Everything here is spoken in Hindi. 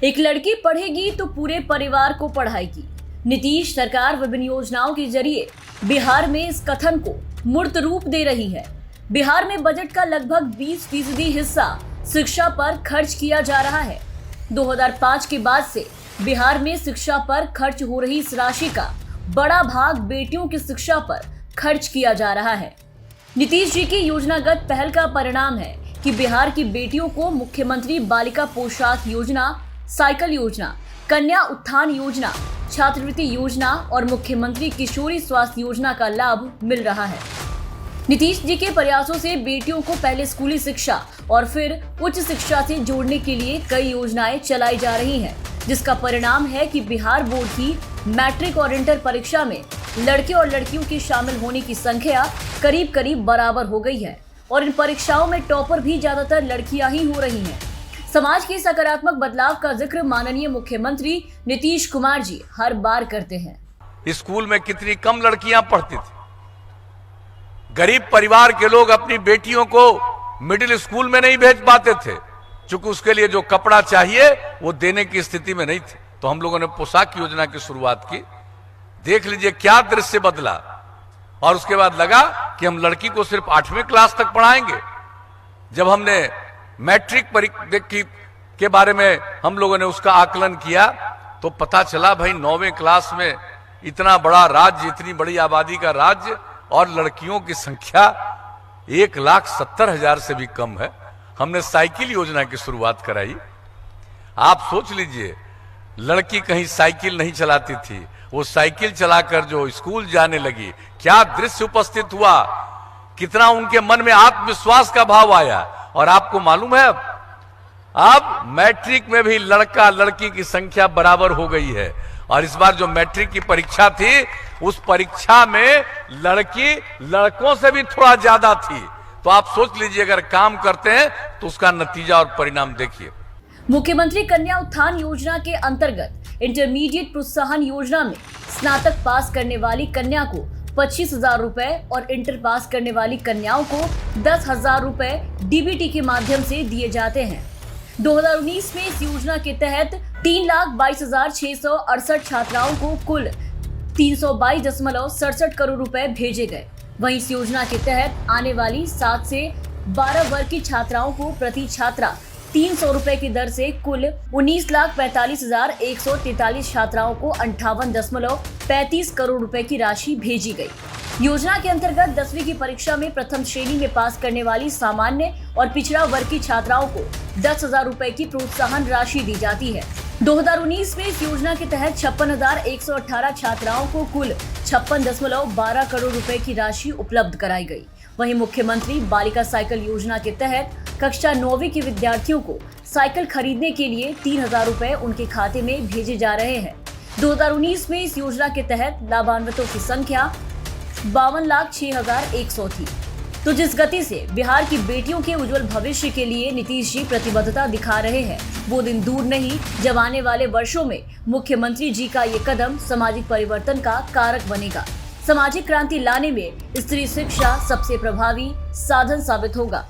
एक लड़की पढ़ेगी तो पूरे परिवार को पढ़ाएगी। नीतीश सरकार विभिन्न योजनाओं के जरिए बिहार में इस कथन को मूर्त रूप दे रही है। बिहार में बजट का लगभग 20% हिस्सा शिक्षा पर खर्च किया जा रहा है। 2005 के बाद से बिहार में शिक्षा पर खर्च हो रही इस राशि का बड़ा भाग बेटियों की शिक्षा पर खर्च किया जा रहा है। नीतीश जी की योजनागत पहल का परिणाम है कि बिहार की बेटियों को मुख्यमंत्री बालिका पोशाक योजना, साइकिल योजना, कन्या उत्थान योजना, छात्रवृत्ति योजना और मुख्यमंत्री किशोरी स्वास्थ्य योजना का लाभ मिल रहा है। नीतीश जी के प्रयासों से बेटियों को पहले स्कूली शिक्षा और फिर उच्च शिक्षा से जोड़ने के लिए कई योजनाएं चलाई जा रही हैं, जिसका परिणाम है कि बिहार बोर्ड की मैट्रिक और इंटर परीक्षा में लड़के और लड़कियों के शामिल होने की संख्या करीब करीब बराबर हो गई है और इन परीक्षाओं में टॉपर भी ज्यादातर लड़कियां ही हो रही हैं। समाज के सकारात्मक बदलाव का जिक्र माननीय मुख्यमंत्री नीतीश कुमार जी हर बार करते हैं। स्कूल में कितनी कम लड़कियां पढ़ती थी। गरीब परिवार के लोग अपनी बेटियों को मिडिल स्कूल में नहीं भेज पाते थे, क्योंकि उसके लिए जो कपड़ा चाहिए वो देने की स्थिति में नहीं थे। तो हम लोगों ने पोशाक योजना की शुरुआत की। देख लीजिए क्या दृश्य बदला। और उसके बाद लगा कि हम लड़की को सिर्फ 8वीं क्लास तक पढ़ाएंगे। जब हमने मैट्रिक परीक्षा के बारे में हम लोगों ने उसका आकलन किया तो पता चला भाई 9वीं क्लास में इतना बड़ा राज्य, इतनी बड़ी आबादी का राज्य और लड़कियों की संख्या 1,70,000 से भी कम है। हमने साइकिल योजना की शुरुआत कराई। आप सोच लीजिए, लड़की कहीं साइकिल नहीं चलाती थी, वो साइकिल चलाकर जो स्कूल जाने लगी, क्या दृश्य उपस्थित हुआ, कितना उनके मन में आत्मविश्वास का भाव आया। और आपको मालूम है अब मैट्रिक में भी लड़का लड़की की संख्या बराबर हो गई है। और इस बार जो मैट्रिक की परीक्षा थी उस परीक्षा में लड़की लड़कों से भी थोड़ा ज्यादा थी। तो आप सोच लीजिए, अगर काम करते हैं तो उसका नतीजा और परिणाम देखिए। मुख्यमंत्री कन्या उत्थान योजना के अंतर्गत इंटरमीडिएट प्रोत्साहन योजना में स्नातक पास करने वाली कन्या को 25,000 रुपए और इंटर पास करने वाली कन्याओं को 10,000 रुपए डीबीटी के माध्यम से दिए जाते हैं। 2019 में इस योजना के तहत 3,22,668 छात्राओं को कुल 322.67 करोड़ रुपए भेजे गए। वहीं इस योजना के तहत आने वाली 7 से 12 वर्ग की छात्राओं को प्रति छात्रा 300 रुपए की दर से कुल 19,45,143 छात्राओं को 58.35 करोड़ रुपए की राशि भेजी गई। योजना के अंतर्गत 10वीं की परीक्षा में प्रथम श्रेणी में पास करने वाली सामान्य और पिछड़ा वर्ग की छात्राओं को 10,000 रुपए की प्रोत्साहन राशि दी जाती है। 2019 में इस योजना के तहत 56,118 छात्राओं को कुल 56.12 करोड़ रुपए की राशि उपलब्ध कराई गई। वहीं मुख्यमंत्री बालिका साइकिल योजना के तहत कक्षा 9वीं के विद्यार्थियों को साइकिल खरीदने के लिए 3,000 रुपए उनके खाते में भेजे जा रहे हैं। 2019 में इस योजना के तहत लाभान्वितों की संख्या 52,06,100 थी। तो जिस गति से बिहार की बेटियों के उज्जवल भविष्य के लिए नीतीश जी प्रतिबद्धता दिखा रहे हैं, वो दिन दूर नहीं जब आने वाले वर्षों में मुख्यमंत्री जी का ये कदम सामाजिक परिवर्तन का कारक बनेगा। सामाजिक क्रांति लाने में स्त्री शिक्षा सबसे प्रभावी साधन साबित होगा।